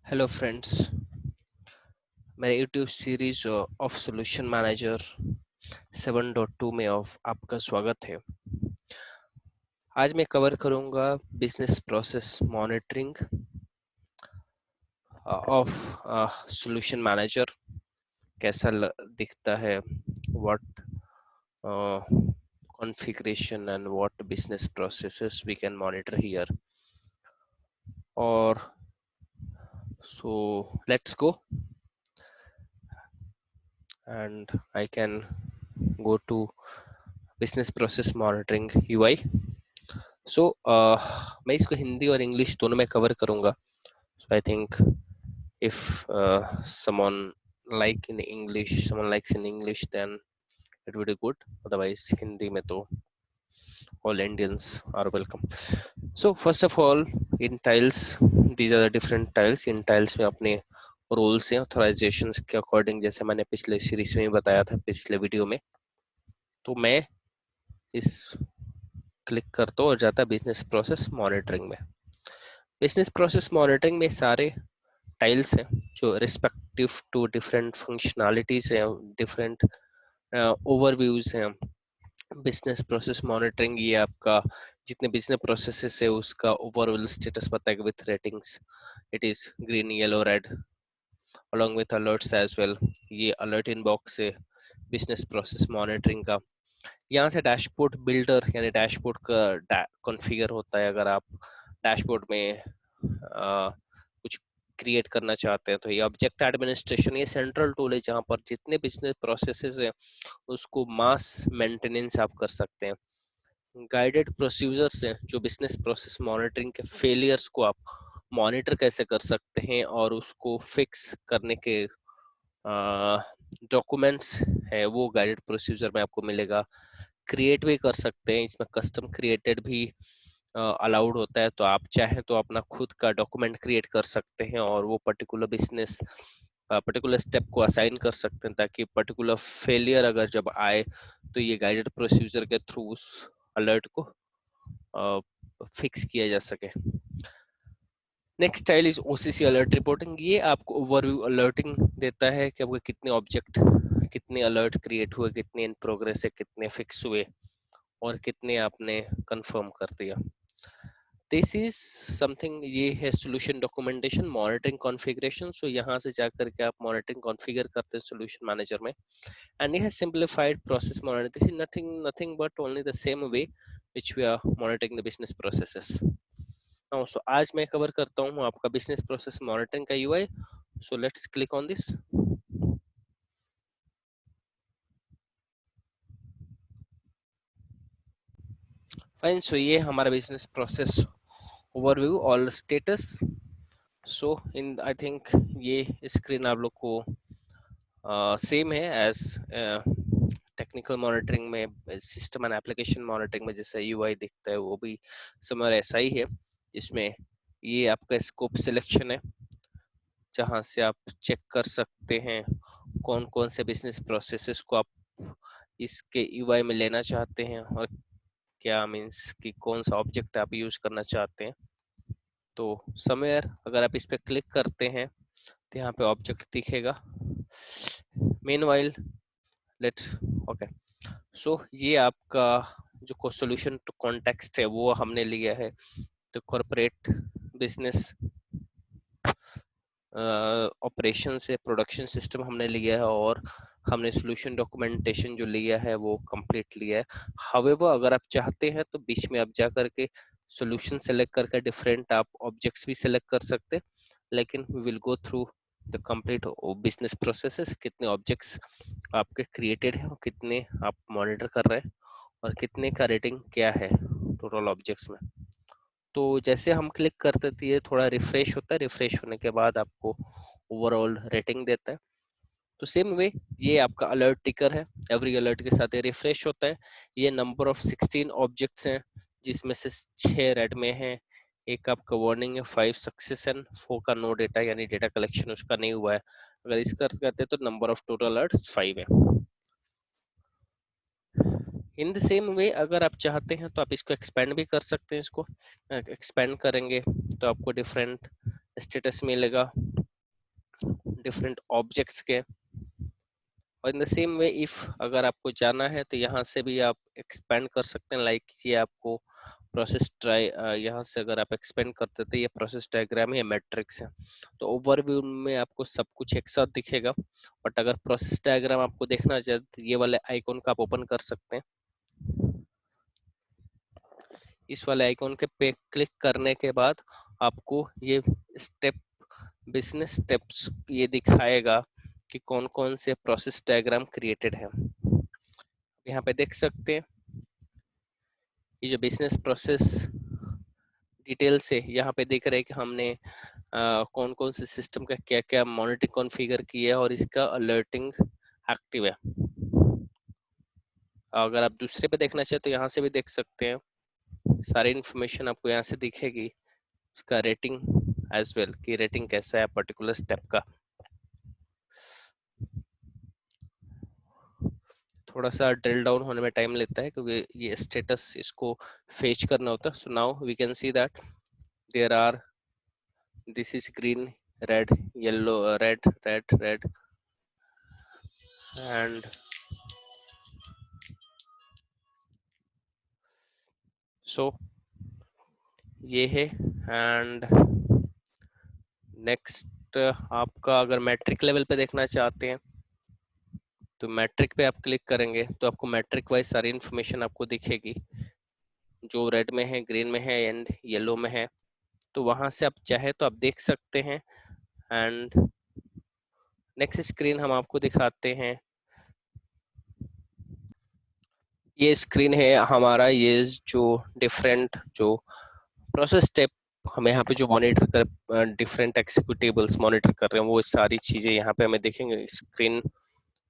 Hello friends, मेरे YouTube series of solution manager 7.2 में of आपका स्वागत है। आज मैं कवर करूंगा business process monitoring of solution manager. कैसा दिखता है, what configuration and what business processes we can monitor here. और so let's go and I can go to business process monitoring UI. So मैं इसको हिंदी और इंग्लिश दोनों में कवर करूंगा. So I think if someone likes in English, then it would be good. Otherwise Hindi में तो all Indians are welcome. So first of all, in tiles, these are the different tiles. In tiles में अपने roles हैं ऑथराइजेशंस के according, जैसे मैंने पिछले series में बताया था, पिछले वीडियो में. तो मैं इस क्लिक करता हूँ और जाता है बिजनेस प्रोसेस मॉनिटरिंग में. बिजनेस प्रोसेस मॉनिटरिंग में सारे टाइल्स हैं जो रिस्पेक्टिव टू डिफरेंट फंक्शनैलिटीज हैं, डिफरेंट ओवरव्यूज हैं. बिजनेस प्रोसेस मॉनिटरिंग ये आपका जितने बिजनेस प्रोसेसेस है उसका ओवरऑल स्टेटस बताएगा with ratings. It is green, yellow, red along with alerts as well. ये अलर्ट इनबॉक्स है बिजनेस प्रोसेस मॉनिटरिंग का. यहाँ से डैशबोर्ड बिल्डर यानी डैशबोर्ड का कॉन्फ़िगर होता है. अगर आप डैशबोर्ड में कुछ क्रिएट करना चाहते हैं तो ये ऑब्जेक्ट एडमिनिस्ट्रेशन, ये सेंट्रल टूल है जहाँ पर जितने बिजनेस प्रोसेसेस हैं उसको मास मेंटेनेंस आप कर सकते हैं. गाइडेड प्रोसीजर्स हैं जो बिजनेस प्रोसेस मॉनिटरिंग के फेलियर्स को आप मॉनिटर कैसे कर सकते हैं और उसको फिक्स करने के डॉक्यूमेंट्स है, वो गाइडेड प्रोसीजर में आपको मिलेगा. क्रिएट भी कर सकते हैं, इसमें कस्टम क्रिएटेड भी अलाउड होता है. तो आप चाहें तो अपना खुद का डॉक्यूमेंट क्रिएट कर सकते हैं और वो पर्टिकुलर बिजनेस पर्टिकुलर स्टेप को असाइन कर सकते हैं ताकि पर्टिकुलर फेलियर अगर जब आए तो ये गाइडेड प्रोसीजर के थ्रू उस अलर्ट को फिक्स किया जा सके. Next style is OCC alert reporting. ये आपको ओवरव्यू अलर्टिंग देता है कि आपके कितने ऑब्जेक्ट, कितने अलर्ट क्रिएट हुए, कितने इन प्रोग्रेस है, कितने फिक्स हुए और कितने आपने कंफर्म कर दिया. दिस इज समथिंग, ये है सोल्यूशन डॉक्यूमेंटेशन मॉनिटरिंग कॉन्फ़िगरेशन. सो यहाँ से जाकर के आप मॉनिटरिंग कॉन्फ़िगर करते हैं सोल्यूशन मैनेजर में. एंड ये है simplified process monitoring. This is nothing but only the same way which we are monitoring the business processes. So आज मैं कवर करता हूँ आपका बिजनेस प्रोसेस मॉनिटरिंग का UI. So let's click on this. Fine. So ये हमारा business process overview all status. So in I think ये screen आप लोग को सेम है एज टेक्निकल मॉनिटरिंग में, सिस्टम एंड एप्लीकेशन मॉनिटरिंग में जैसा यूआई दिखता है वो भी समर ऐसा ही है, जिसमें ये आपका स्कोप सिलेक्शन है जहां से आप चेक कर सकते हैं कौन कौन से बिजनेस प्रोसेसेस को आप इसके यूआई में लेना चाहते हैं और क्या मीन्स कि कौन सा ऑब्जेक्ट आप यूज करना चाहते हैं. तो समवेयर अगर आप इस पे क्लिक करते हैं तो यहाँ पे ऑब्जेक्ट दिखेगा. Meanwhile let's okay. सो ये आपका जो सॉल्यूशन टू कॉन्टेक्स्ट है वो हमने लिया है. तो कॉर्पोरेट बिजनेस ऑपरेशन से प्रोडक्शन सिस्टम हमने लिया है और हमने सॉल्यूशन डॉक्यूमेंटेशन जो लिया है वो कंप्लीट लिया है. हाउएवर अगर आप चाहते हैं तो बीच में आप जा करके सॉल्यूशन सेलेक्ट करके डिफरेंट आप ऑब्जेक्ट्स भी सेलेक्ट कर सकते हैं. लेकिन we will go through the complete business processes. कितने ऑब्जेक्ट्स आपके क्रिएटेड हैं और कितने आप मॉनिटर कर रहे हैं और कितने का रेटिंग क्या है टोटल ऑब्जेक्ट्स में. तो जैसे हम क्लिक करते थे ये थोड़ा रिफ्रेश होता है. रिफ्रेश होने के बाद आपको ओवरऑल रेटिंग देता है. तो सेम वे ये आपका अलर्ट टिकर है. एवरी अलर्ट के साथ ये रिफ्रेश होता है. ये नंबर ऑफ 16 ऑब्जेक्ट्स हैं जिसमें से 6 रेड में है, एक आपका वार्निंग है, 5 सक्सेस एंड 4 का नो डेटा यानी डेटा कलेक्शन उसका नहीं हुआ है. अगर इसका करते तो नंबर ऑफ टोटल अलर्ट 5 है. इन द सेम वे अगर आप चाहते हैं तो आप इसको एक्सपेंड भी कर सकते हैं. इसको एक्सपेंड करेंगे तो आपको डिफरेंट स्टेटस मिलेगा. डिफरेंट ऑब्जेक्ट्स के। और in the same way if अगर आपको जाना है तो यहाँ से भी आप एक्सपेंड कर सकते हैं। लाइक ये आपको प्रोसेस यहाँ से अगर आप एक्सपेंड करते तो ये प्रोसेस डायग्राम है, मैट्रिक्स है। तो ओवरव्यू में आपको सब कुछ एक साथ दिखेगा, बट अगर प्रोसेस डायग्राम आपको देखना चाहे तो ये वाले आइकॉन का आप ओपन कर सकते हैं। इस वाले आइकॉन के पे क्लिक करने के बाद आपको ये स्टेप बिजनेस स्टेप्स ये दिखाएगा कि कौन कौन से प्रोसेस डायग्राम क्रिएटेड है। यहाँ पे देख सकते हैं ये जो बिजनेस प्रोसेस डिटेल से यहाँ पे दिख रहा है कि हमने कौन कौन से सिस्टम का क्या क्या मॉनिटरिंग कॉन्फ़िगर किया है और इसका अलर्टिंग एक्टिव है। अगर आप दूसरे पे देखना चाहे तो यहाँ से भी देख सकते हैं, सारी इन्फॉर्मेशन आपको यहाँ से दिखेगी, उसका रेटिंग एज वेल कि रेटिंग कैसा है पर्टिकुलर स्टेप का। थोड़ा सा ड्रिल डाउन होने में टाइम लेता है क्योंकि ये स्टेटस इसको फेच करना होता है। So now we can see that there are, this is green, red, yellow, red red red and so ये है। एंड नेक्स्ट आपका अगर मैट्रिक लेवल पे देखना चाहते हैं तो मैट्रिक पे आप क्लिक करेंगे तो आपको मैट्रिक वाइज सारी इन्फॉर्मेशन आपको दिखेगी, जो रेड में है, ग्रीन में है एंड येलो में है। तो वहां से आप चाहे तो आप देख सकते हैं। एंड नेक्स्ट स्क्रीन हम आपको दिखाते हैं, ये स्क्रीन है हमारा, ये जो डिफरेंट जो प्रोसेस स्टेप हमें यहाँ पे जो मॉनिटर कर डिफरेंट एग्जीक्यूटिवल्स मॉनिटर कर रहे हैं वो सारी चीजें यहाँ पे हमें दिखेंगे। स्क्रीन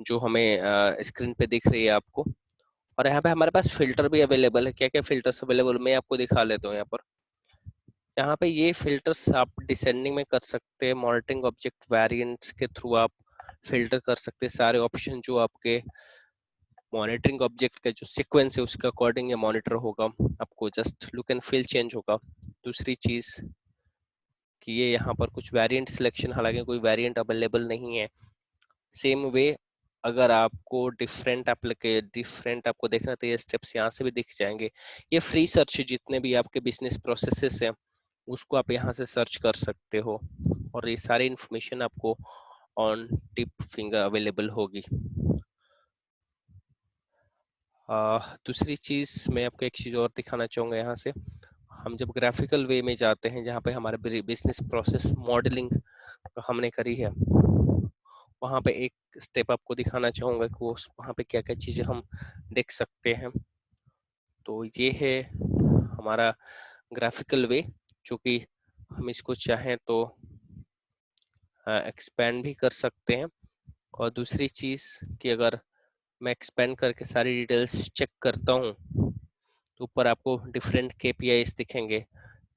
जो हमें स्क्रीन पे दिख रही है आपको, और यहाँ पे हमारे पास फिल्टर भी अवेलेबल है। क्या क्या फिल्टर्स अवेलेबल मैं आपको दिखा लेता हूँ। यहाँ पे ये फिल्टर्स आप डिसेंडिंग में कर सकते हैं, मॉनिटरिंग ऑब्जेक्ट वेरिएंट्स के थ्रू आप फिल्टर कर सकते हैं सारे ऑप्शन जो आपके मॉनिटरिंग ऑब्जेक्ट का जो सीक्वेंस है उसके अकॉर्डिंग ये मॉनिटर होगा। आपको just look and feel change होगा। दूसरी चीज कि ये यहाँ पर कुछ वेरिएंट सिलेक्शन, हालांकि कोई वेरिएंट अवेलेबल नहीं है। सेम वे अगर आपको डिफरेंट आपको देखना तो ये स्टेप्स यहाँ से भी दिख जाएंगे। ये फ्री सर्च जितने भी आपके बिजनेस प्रोसेसेस हैं उसको आप यहाँ से सर्च कर सकते हो, और ये सारी इंफॉर्मेशन आपको ऑन टिप फिंगर अवेलेबल होगी। दूसरी चीज मैं आपको एक चीज और दिखाना चाहूंगा। यहाँ से हम जब ग्राफिकल वे में जाते हैं जहाँ पे हमारे बिजनेस प्रोसेस मॉडलिंग हमने करी है, वहाँ पे एक स्टेप आपको दिखाना चाहूंगा कि वो वहाँ पे क्या क्या चीजें हम देख सकते हैं। तो ये है हमारा ग्राफिकल वे, जो कि हम इसको चाहें तो एक्सपेंड भी कर सकते हैं। और दूसरी चीज कि अगर मैं एक्सपेंड करके सारी डिटेल्स चेक करता हूँ तो ऊपर आपको डिफरेंट केपीआईज दिखेंगे,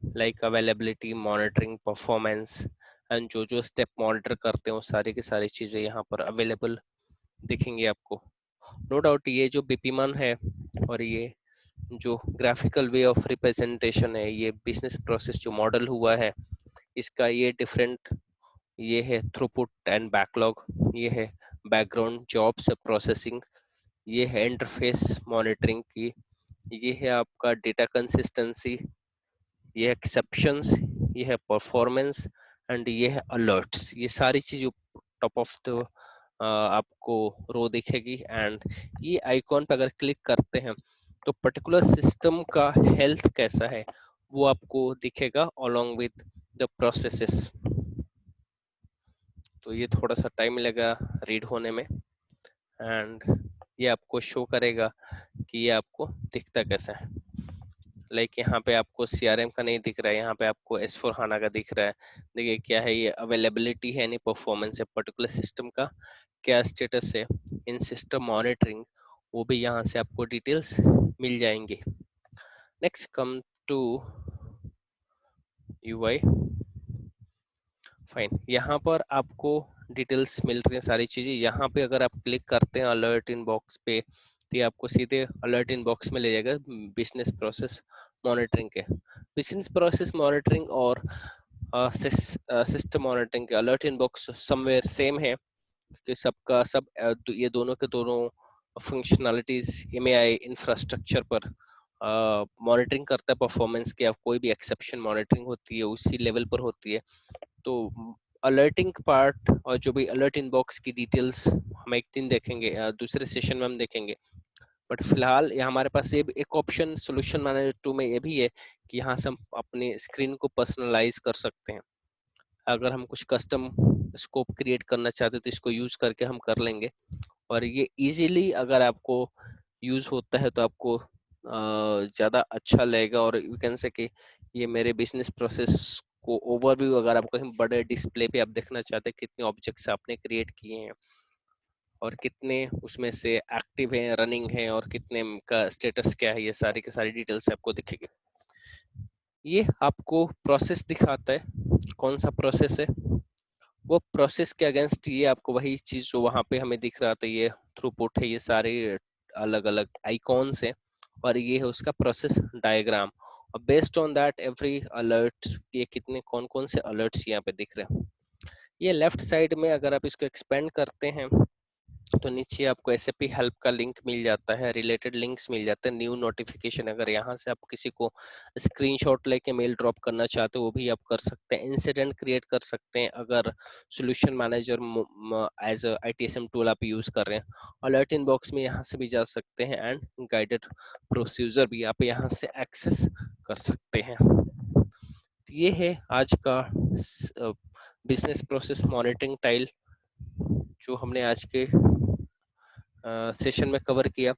like availability, monitoring, performance and जो जो स्टेप मॉनिटर करते हैं वो सारी की सारी चीजें यहाँ पर अवेलेबल दिखेंगी आपको। नो डाउट ये जो बीपीमन है और ये जो ग्राफिकल वे ऑफ रिप्रेजेंटेशन है, ये बिजनेस प्रोसेस जो मॉडल हुआ है इसका ये डिफरेंट, ये है थ्रूपुट एंड बैकलॉग, ये है बैकग्राउंड जॉब्स प्रोसेसिंग, ये है इंटरफेस मॉनिटरिंग की, ये है आपका डेटा कंसिस्टेंसी, ये एक्सेप्शंस, ये है परफॉर्मेंस एंड ये है अलर्ट्स। ये सारी चीज टॉप ऑफ द आपको रो दिखेगी। एंड ये आइकॉन पे अगर क्लिक करते हैं तो पर्टिकुलर सिस्टम का हेल्थ कैसा है वो आपको दिखेगा अलोंग विद द प्रोसेसेस। तो ये थोड़ा सा टाइम लगेगा रीड होने में, एंड ये आपको शो करेगा कि ये आपको दिखता कैसा है। लाइक यहाँ पे आपको CRM का नहीं दिख रहा है, यहाँ पे आपको S4 HANA का दिख रहा है। देखिए क्या है, ये अवेलेबिलिटी है, नहीं परफॉर्मेंस है, पर्टिकुलर सिस्टम का क्या स्टेटस है, इन सिस्टम मॉनिटरिंग, वो भी यहाँ से आपको डिटेल्स मिल जाएंगे। Next come to UI। Fine, यहाँ पर आपको डिटेल्स मिल रही हैं सारी चीजें। यहाँ पे अगर आप क्लिक करते हैं अलर्ट इन बॉक्स पे तो ये आपको सीधे अलर्ट इन बॉक्स में ले जाएगा बिजनेस प्रोसेस मॉनिटरिंग के। बिजनेस प्रोसेस मॉनिटरिंग और सिस्टम मॉनिटरिंग के अलर्ट इनबॉक्स समवेयर सेम है कि सबका सब ये दोनों के दोनों फंक्शनैलिटीज एमएआई इंफ्रास्ट्रक्चर पर मॉनिटरिंग करता है परफॉर्मेंस की। आप कोई भी एक्सेप्शन मॉनिटरिंग होती है उसी लेवल पर होती है। तो अलर्टिंग पार्ट और जो भी अलर्ट इनबॉक्स की डिटेल्स हम एक दिन देखेंगे, दूसरे सेशन में हम देखेंगे। बट फिलहाल ये हमारे पास ये एक ऑप्शन सोल्यूशन मैनेजर 2 में ये भी है कि यहाँ से हम अपनी स्क्रीन को पर्सनलाइज कर सकते हैं। अगर हम कुछ कस्टम स्कोप क्रिएट करना चाहते हैं तो इसको यूज करके हम कर लेंगे। और ये इजीली अगर आपको यूज होता है तो आपको ज़्यादा अच्छा लगेगा। और यू कैन से कि ये मेरे बिजनेस प्रोसेस को ओवरव्यू अगर आपको कहीं बड़े डिस्प्ले पे आप देखना चाहते हैं कितने ऑब्जेक्ट्स आपने क्रिएट किए हैं और कितने उसमें से एक्टिव हैं, रनिंग हैं और कितने का स्टेटस क्या है, ये सारी की सारी डिटेल्स आपको दिखेगी। ये आपको प्रोसेस दिखाता है, कौन सा प्रोसेस है वो प्रोसेस के अगेंस्ट ये आपको वही चीज जो वहां पे हमें दिख रहा था, ये थ्रूपुट है, ये सारे अलग अलग आइकॉन्स हैं और ये है उसका प्रोसेस डायग्राम। और based on that every alert ये कितने कौन कौन से अलर्ट्स यहाँ पे दिख रहे हैं। ये लेफ्ट साइड में अगर आप इसको एक्सपेंड करते हैं तो नीचे आपको एसएपी हेल्प का लिंक मिल जाता है, रिलेटेड लिंक्स मिल जाते हैं, न्यू नोटिफिकेशन। अगर यहाँ से आप किसी को स्क्रीनशॉट लेके मेल ड्रॉप करना चाहते हो वो भी आप कर सकते हैं। इंसिडेंट क्रिएट कर सकते हैं अगर solution manager as a ITSM tool आप यूज कर रहे हैं। अलर्ट इनबॉक्स में यहाँ से भी जा सकते हैं एंड गाइडेड प्रोसीजर भी आप यहाँ से एक्सेस कर सकते हैं। ये है आज का बिजनेस प्रोसेस मॉनिटरिंग टाइल जो हमने आज के सेशन में कवर किया।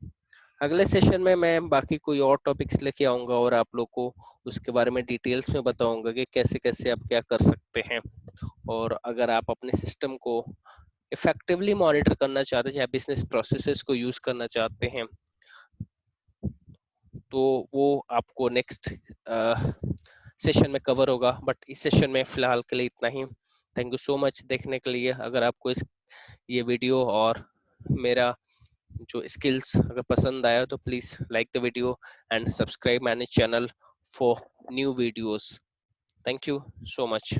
अगले सेशन में मैं बाकी कोई और टॉपिक्स लेके आऊंगा और आप लोग को उसके बारे में डिटेल्स में बताऊंगा कि कैसे कैसे आप क्या कर सकते हैं। और अगर आप अपने सिस्टम को इफेक्टिवली मॉनिटर करना चाहते हैं या बिजनेस प्रोसेसेस को यूज करना चाहते हैं तो वो आपको नेक्स्ट सेशन में कवर होगा। बट इस सेशन में फिलहाल के लिए इतना ही। थैंक यू सो मच देखने के लिए। अगर आपको ये वीडियो और मेरा जो स्किल्स अगर पसंद आया तो please like the video and subscribe my channel for new videos. Thank you so much.